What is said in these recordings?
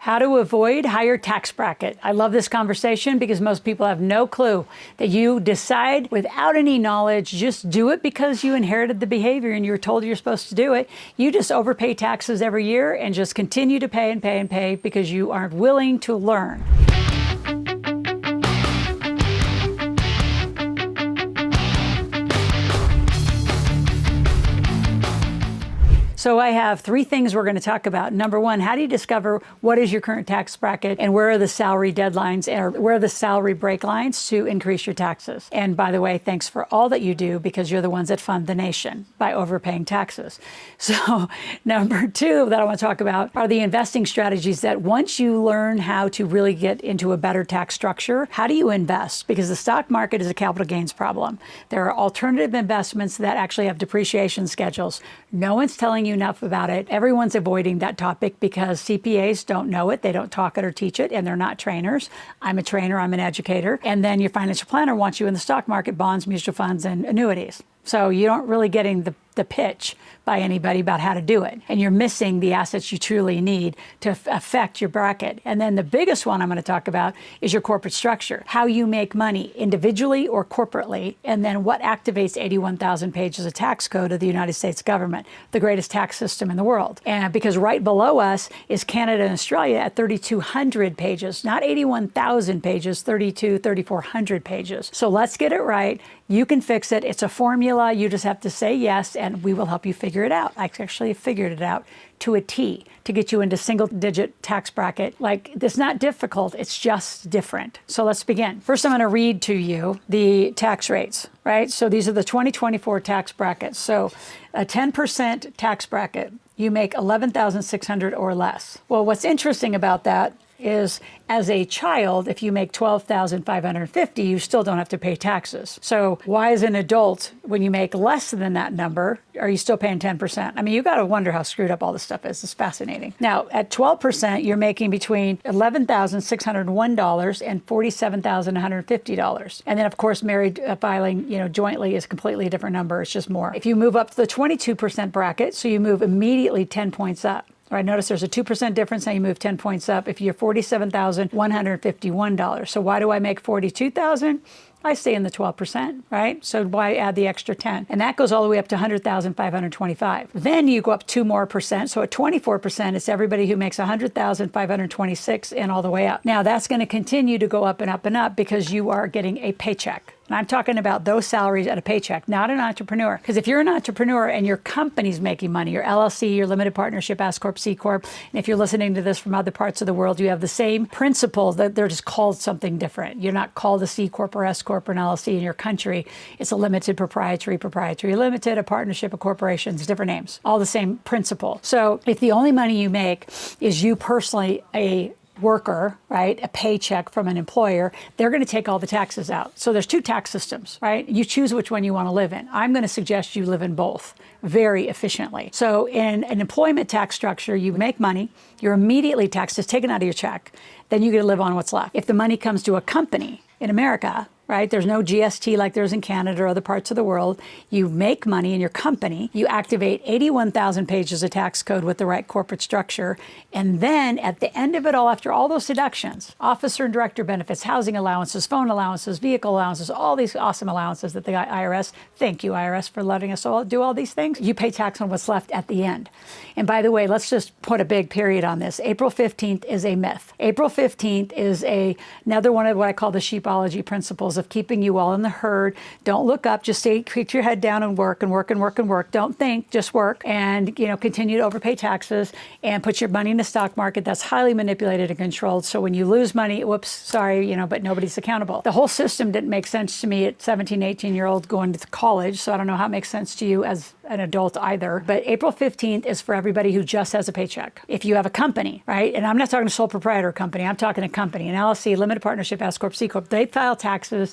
How to avoid higher tax bracket. I love this conversation because most people have no clue that you decide without any knowledge, just do it because you inherited the behavior and you were told you're supposed to do it. You just overpay taxes every year and just continue to pay and pay and pay because you aren't willing to learn. So I have three things we're going to talk about. Number one, how do you discover what is your current tax bracket and where are the salary deadlines or where are the salary break lines to increase your taxes? And by the way, thanks for all that you do because you're the ones that fund the nation by overpaying taxes. So number two that I want to talk about are the investing strategies that once you learn how to really get into a better tax structure, how do you invest? Because the stock market is a capital gains problem. There are alternative investments that actually have depreciation schedules. No one's telling you enough about it. Everyone's avoiding that topic because CPAs don't know it. They don't talk it or teach it, and they're not trainers. I'm a trainer, I'm an educator. And then your financial planner wants you in the stock market, bonds, mutual funds, and annuities. So you don't really getting the pitch by anybody about how to do it. And you're missing the assets you truly need to affect your bracket. And then the biggest one I'm going to talk about is your corporate structure, how you make money individually or corporately, and then what activates 81,000 pages of tax code of the United States government, the greatest tax system in the world. And because right below us is Canada and Australia at 3,200 pages, not 81,000 pages, 3,400 pages. So let's get it right. You can fix it. It's a formula. You just have to say yes, and we will help you figure it out. I actually figured it out to a T to get you into single-digit tax bracket. Like, it's not difficult. It's just different. So let's begin. First, I'm going to read to you the tax rates, right? So these are the 2024 tax brackets. So a 10% tax bracket, you make $11,600 or less. Well, what's interesting about that is as a child, if you make $12,550, you still don't have to pay taxes. So why as an adult, when you make less than that number, are you still paying 10%? I mean, you got to wonder how screwed up all this stuff is. It's fascinating. Now, at 12%, you're making between $11,601 and $47,150. And then, of course, married filing, jointly is completely a different number. It's just more. If you move up to the 22% bracket, so you move immediately 10 points up. Right, notice there's a 2% difference. Now you move 10 points up if you're $47,151. So why do I make $42,000? I stay in the 12%, right? So why add the extra 10? And that goes all the way up to $100,525. Then you go up 2 more percent. So at 24%, it's everybody who makes $100,526 and all the way up. Now that's going to continue to go up and up and up because you are getting a paycheck. And I'm talking about those salaries at a paycheck, not an entrepreneur. Because if you're an entrepreneur and your company's making money, your LLC, your limited partnership, S Corp, C Corp, and if you're listening to this from other parts of the world, you have the same principles, that they're just called something different. You're not called a C Corp or S Corp or an LLC in your country. It's a limited proprietary limited, a partnership, a corporation, it's different names, all the same principle. So if the only money you make is you personally, a worker, right, a paycheck from an employer, they're going to take all the taxes out. So there's 2 tax systems, right? You choose which one you want to live in. I'm going to suggest you live in both very efficiently. So in an employment tax structure, you make money, you're immediately taxed, it's taken out of your check, then you get to live on what's left. If the money comes to a company in America, right? There's no GST like there's in Canada or other parts of the world. You make money in your company. You activate 81,000 pages of tax code with the right corporate structure. And then at the end of it all, after all those deductions, officer and director benefits, housing allowances, phone allowances, vehicle allowances, all these awesome allowances that the IRS, thank you IRS for letting us all do all these things, you pay tax on what's left at the end. And by the way, let's just put a big period on this. April 15th is a myth. April 15th is another one of what I call the Sheepology principles of keeping you all in the herd. Don't look up, just stay, keep your head down and work and work and work and work. Don't think, just work and, continue to overpay taxes and put your money in the stock market. That's highly manipulated and controlled. So when you lose money, whoops, sorry, but nobody's accountable. The whole system didn't make sense to me at 17, 18-year-old going to college. So I don't know how it makes sense to you as an adult either. But April 15th is for everybody who just has a paycheck. If you have a company, right? And I'm not talking a sole proprietor company. I'm talking a company, an LLC, limited partnership, S Corp, C Corp. They file taxes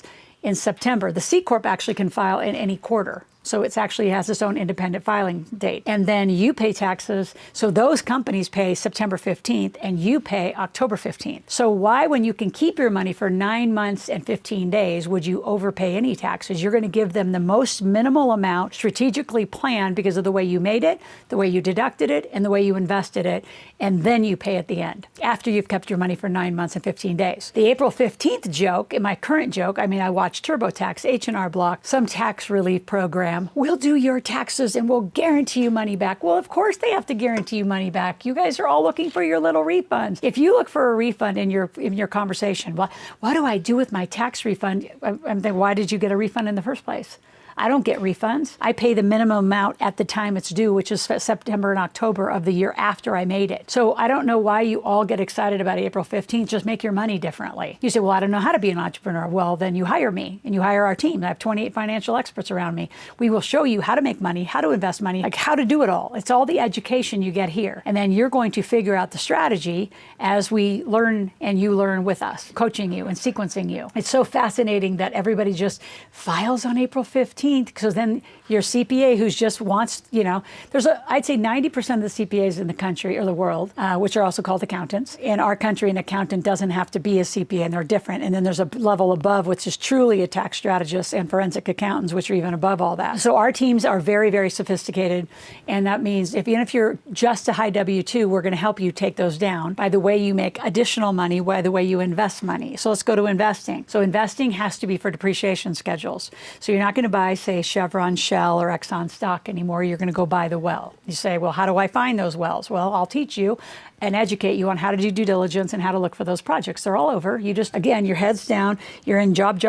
in September. The C Corp actually can file in any quarter. So it actually has its own independent filing date. And then you pay taxes. So those companies pay September 15th and you pay October 15th. So why, when you can keep your money for 9 months and 15 days, would you overpay any taxes? You're going to give them the most minimal amount, strategically planned because of the way you made it, the way you deducted it, and the way you invested it. And then you pay at the end after you've kept your money for 9 months and 15 days. The April 15th joke, in my current joke, I mean, I watched TurboTax, H&R Block, some tax relief program. We'll do your taxes and we'll guarantee you money back. Well, of course they have to guarantee you money back. You guys are all looking for your little refunds. If you look for a refund in your conversation, what do I do with my tax refund? I'm thinking, why did you get a refund in the first place? I don't get refunds. I pay the minimum amount at the time it's due, which is September and October of the year after I made it. So I don't know why you all get excited about April 15th. Just make your money differently. You say, well, I don't know how to be an entrepreneur. Well, then you hire me and you hire our team. I have 28 financial experts around me. We will show you how to make money, how to invest money, like how to do it all. It's all the education you get here. And then you're going to figure out the strategy as we learn and you learn with us, coaching you and sequencing you. It's so fascinating that everybody just files on April 15th. Because then your CPA who just wants, I'd say 90% of the CPAs in the country or the world, which are also called accountants. In our country, an accountant doesn't have to be a CPA and they're different. And then there's a level above, which is truly a tax strategist and forensic accountants, which are even above all that. So our teams are very, very sophisticated. And that means even if you're just a high W-2, we're going to help you take those down by the way you make additional money, by the way you invest money. So let's go to investing. So investing has to be for depreciation schedules. So you're not going to buy, say, Chevron, Shell, or Exxon stock anymore. You're going to go buy the well. You say, well, how do I find those wells? Well, I'll teach you and educate you on how to do due diligence and how to look for those projects. They're all over. You just, again, your head's down, you're in job,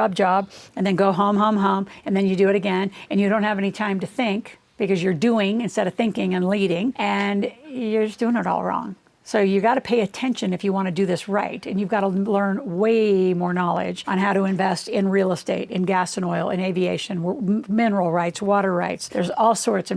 and then go home, and then you do it again, and you don't have any time to think because you're doing instead of thinking and leading, and you're just doing it all wrong. So you got to pay attention if you want to do this right. And you've got to learn way more knowledge on how to invest in real estate, in gas and oil, in aviation, mineral rights, water rights. There's all sorts.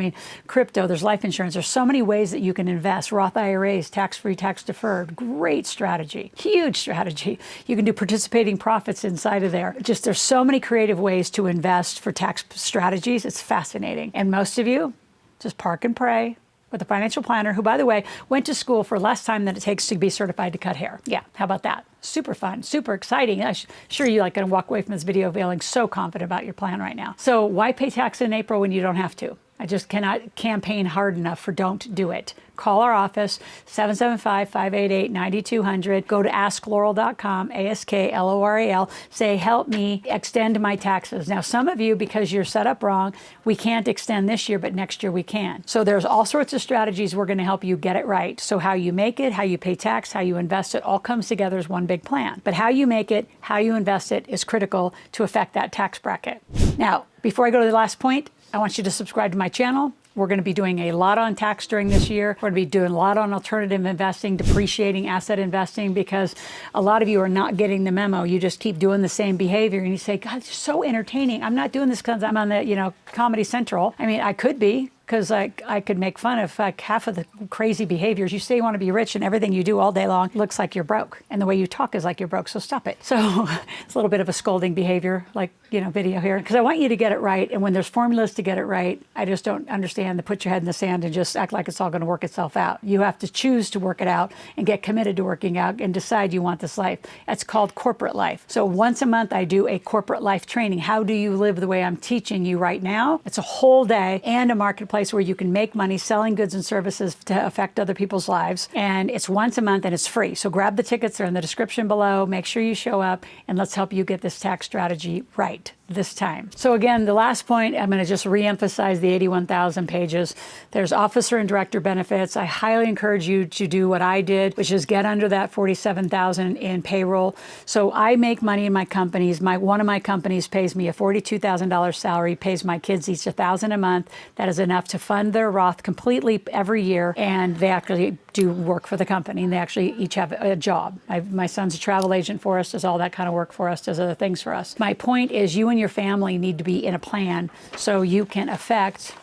Crypto, there's life insurance. There's so many ways that you can invest. Roth IRAs, tax-free, tax-deferred. Great strategy. Huge strategy. You can do participating profits inside of there. There's so many creative ways to invest for tax strategies. It's fascinating. And most of you just park and pray with a financial planner who, by the way, went to school for less time than it takes to be certified to cut hair. Yeah, how about that? Super fun, super exciting. I'm sure you're going to walk away from this video feeling so confident about your plan right now. So why pay tax in April when you don't have to? I just cannot campaign hard enough for don't do it. Call our office, 775-588-9200. Go to askloral.com, ASKLORAL. Say, help me extend my taxes. Now, some of you, because you're set up wrong, we can't extend this year, but next year we can. So there's all sorts of strategies we're going to help you get it right. So how you make it, how you pay tax, how you invest it, all comes together as one big plan. But how you make it, how you invest it is critical to affect that tax bracket. Now, before I go to the last point, I want you to subscribe to my channel. We're going to be doing a lot on tax during this year. We're going to be doing a lot on alternative investing, depreciating asset investing, because a lot of you are not getting the memo. You just keep doing the same behavior and you say, God, it's so entertaining. I'm not doing this because I'm on the, Comedy Central. I could be, because I could make fun of half of the crazy behaviors. You say you want to be rich and everything you do all day long looks like you're broke. And the way you talk is like you're broke, so stop it. So it's a little bit of a scolding behavior, video here. Because I want you to get it right. And when there's formulas to get it right, I just don't understand to put your head in the sand and just act like it's all going to work itself out. You have to choose to work it out and get committed to working out and decide you want this life. That's called corporate life. So once a month, I do a corporate life training. How do you live the way I'm teaching you right now? It's a whole day and a marketplace where you can make money selling goods and services to affect other people's lives. And it's once a month and it's free. So grab the tickets, they're in the description below. Make sure you show up and let's help you get this tax strategy right this time. So again, the last point, I'm going to just reemphasize the 81,000 pages. There's officer and director benefits. I highly encourage you to do what I did, which is get under that 47,000 in payroll. So I make money in my companies. One of my companies pays me a $42,000 salary, pays my kids each $1,000 a month. That is enough to fund their Roth completely every year, and they actually do work for the company, and they actually each have a job. My son's a travel agent for us, does all that kind of work for us, does other things for us. My point is you and your family need to be in a plan so you can affect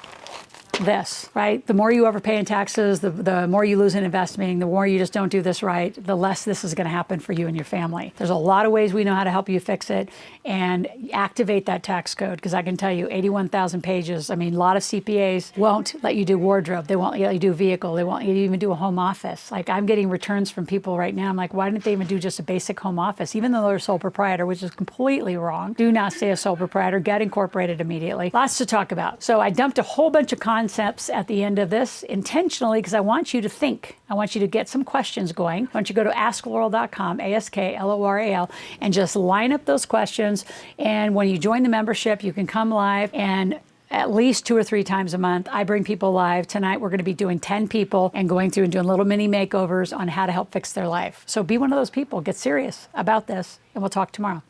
this, right? The more you overpay in taxes, the more you lose in investing, the more you just don't do this right, the less this is going to happen for you and your family. There's a lot of ways we know how to help you fix it, and activate that tax code, because I can tell you 81,000 pages. I mean, a lot of CPAs won't let you do wardrobe. They won't let you do vehicle. They won't let you even do a home office. Like, I'm getting returns from people right now. I'm like, why didn't they even do just a basic home office? Even though they're a sole proprietor, which is completely wrong. Do not stay a sole proprietor. Get incorporated immediately. Lots to talk about. So I dumped a whole bunch of concepts at the end of this intentionally because I want you to think. I want you to get some questions going. I want you to go to askloral.com, ASKLORAL, and just line up those questions. And when you join the membership, you can come live, and at least 2 or 3 times a month, I bring people live. Tonight, we're going to be doing 10 people and going through and doing little mini makeovers on how to help fix their life. So be one of those people. Get serious about this, and we'll talk tomorrow.